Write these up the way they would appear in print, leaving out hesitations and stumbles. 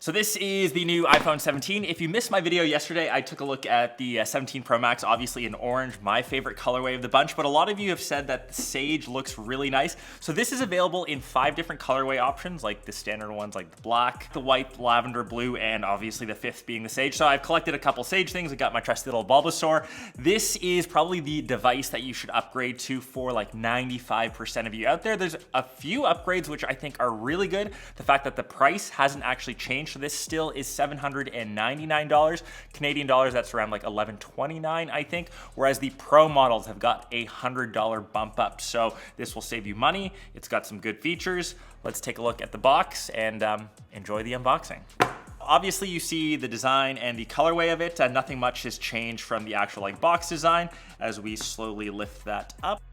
So this is the new iPhone 17. If you missed my video yesterday, I took a look at the 17 Pro Max, obviously in orange, my favorite colorway of the bunch, but a lot of you have said that the sage looks really nice. So this is available in 5 different colorway options, like the standard ones like the black, the white, lavender, blue, and obviously the 5th being the sage. So I've collected a couple sage things. I got my trusty little Bulbasaur. This is probably the device that you should upgrade to for like 95% of you out there. There's a few upgrades which I think are really good. The fact that the price hasn't actually changed. So this still is $799 Canadian dollars. That's around like $11.29, I think. Whereas the Pro models have got a $100 bump up. So this will save you money. It's got some good features. Let's take a look at the box and enjoy the unboxing. Obviously you see the design and the colorway of it. Nothing much has changed from the actual like box design as we slowly lift that up.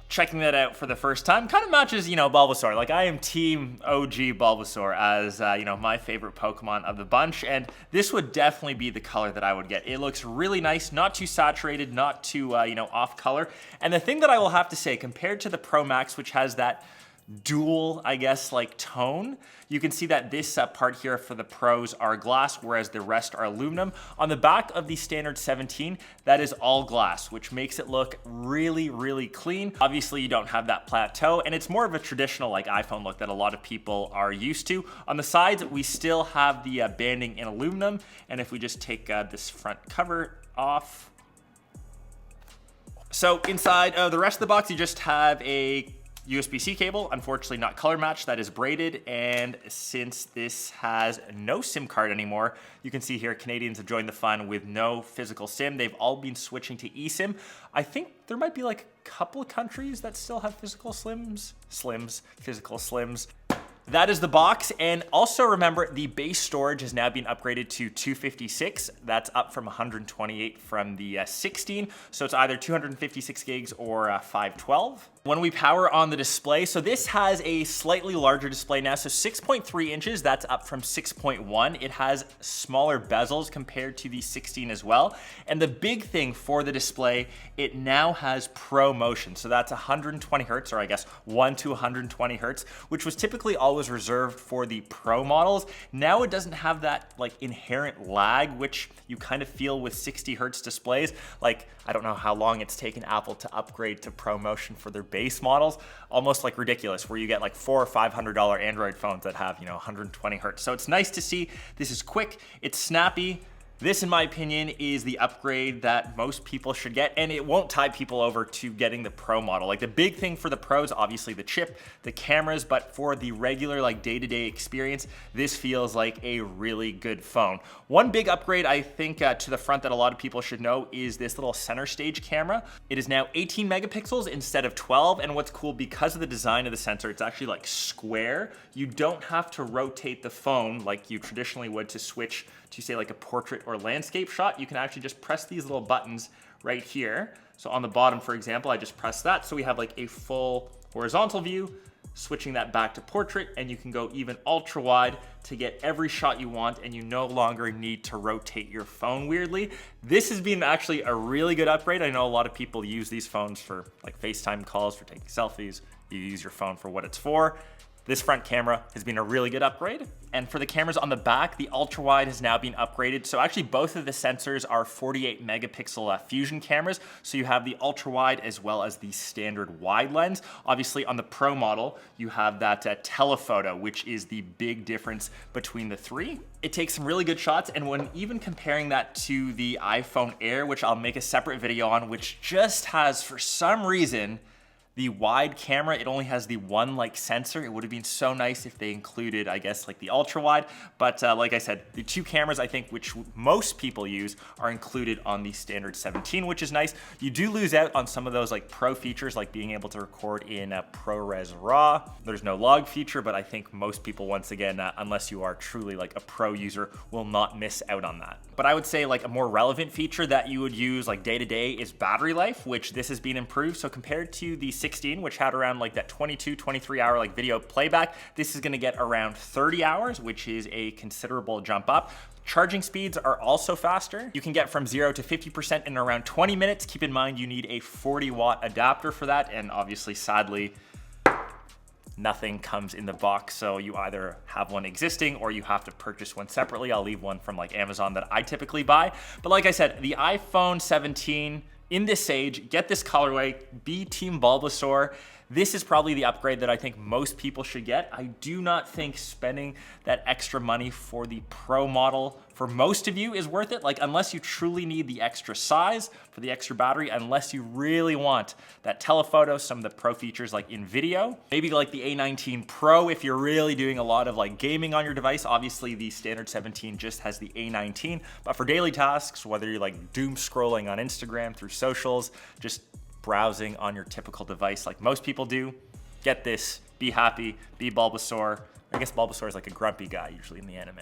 Checking that out for the first time, kind of matches, Bulbasaur. Like I am team OG Bulbasaur as, my favorite Pokemon of the bunch. And this would definitely be the color that I would get. It looks really nice, not too saturated, not too, off color. And the thing that I will have to say, compared to the Pro Max, which has that dual, I guess, like tone, you can see that this part here for the Pros are glass, whereas the rest are aluminum. On the back of the standard 17, that is all glass, which makes it look really, really clean. Obviously, you don't have that plateau, and it's more of a traditional like iPhone look that a lot of people are used to. On the sides, we still have the banding in aluminum, and if we just take this front cover off. So inside the rest of the box, you just have a USB-C cable, unfortunately not color matched, that is braided, and since this has no SIM card anymore, you can see here Canadians have joined the fun with no physical SIM. They've all been switching to eSIM. I think there might be like a couple of countries that still have physical physical slims. That is the box, and also remember the base storage has now been upgraded to 256. That's up from 128 from the 16, so it's either 256 gigs or 512. When we power on the display, so this has a slightly larger display now, so 6.3 inches, that's up from 6.1. It has smaller bezels compared to the 16 as well. And the big thing for the display, it now has Pro Motion. So that's 120 hertz, or I guess 1 to 120 hertz, which was typically always reserved for the Pro models. Now it doesn't have that like inherent lag, which you kind of feel with 60 hertz displays. Like, I don't know how long it's taken Apple to upgrade to Pro Motion for their base models, almost like ridiculous, where you get like $400 or $500 Android phones that have 120 hertz. So it's nice to see. This is quick, it's snappy. This, in my opinion, is the upgrade that most people should get, and it won't tide people over to getting the Pro model. Like the big thing for the Pros, obviously the chip, the cameras, but for the regular like day-to-day experience, this feels like a really good phone. One big upgrade I think to the front that a lot of people should know is this little center stage camera. It is now 18 megapixels instead of 12, and what's cool, because of the design of the sensor, it's actually like square. You don't have to rotate the phone like you traditionally would to switch to say like a portrait or landscape shot. You can actually just press these little buttons right here. So on the bottom, for example, I just press that. So we have like a full horizontal view, switching that back to portrait, and you can go even ultra wide to get every shot you want, and you no longer need to rotate your phone weirdly. This has been actually a really good upgrade. I know a lot of people use these phones for like FaceTime calls, for taking selfies. You use your phone for what it's for. This front camera has been a really good upgrade. And for the cameras on the back, the ultra wide has now been upgraded. So actually both of the sensors are 48 megapixel fusion cameras. So you have the ultra wide as well as the standard wide lens. Obviously on the Pro model, you have that telephoto, which is the big difference between the three. It takes some really good shots. And when even comparing that to the iPhone Air, which I'll make a separate video on, which just has, for some reason, the wide camera, it only has the one like sensor. It would have been so nice if they included, I guess, like the ultra wide. But like I said, the 2 cameras, I think, which most people use, are included on the standard 17, which is nice. You do lose out on some of those like Pro features, like being able to record in ProRes RAW. There's no log feature, but I think most people, once again, unless you are truly like a Pro user, will not miss out on that. But I would say like a more relevant feature that you would use like day to day is battery life, which this has been improved. So compared to the 16, which had around like that 22, 23 hour like video playback, this is gonna get around 30 hours, which is a considerable jump up. Charging speeds are also faster. You can get from 0 to 50% in around 20 minutes. Keep in mind you need a 40 watt adapter for that, and obviously, sadly, nothing comes in the box, so you either have one existing or you have to purchase one separately. I'll leave one from like Amazon that I typically buy. But like I said, the iPhone 17 in this age, get this colorway, be Team Bulbasaur. This is probably the upgrade that I think most people should get. I do not think spending that extra money for the Pro model for most of you is worth it. Like, unless you truly need the extra size for the extra battery, unless you really want that telephoto, some of the Pro features like in video, maybe like the A19 Pro if you're really doing a lot of like gaming on your device. Obviously the standard 17 just has the A19, but for daily tasks, whether you're like doom scrolling on Instagram through socials, just browsing on your typical device like most people do, get this, be happy, be Bulbasaur. I guess Bulbasaur is like a grumpy guy usually in the anime.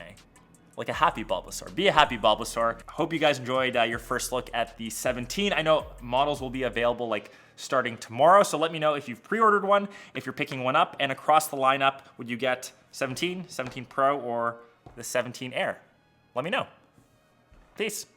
Like a happy Bulbasaur. Be a happy Bulbasaur. Hope you guys enjoyed your first look at the 17. I know models will be available like starting tomorrow, so let me know if you've pre-ordered one, if you're picking one up, and across the lineup, would you get 17, 17 Pro, or the 17 Air? Let me know. Peace.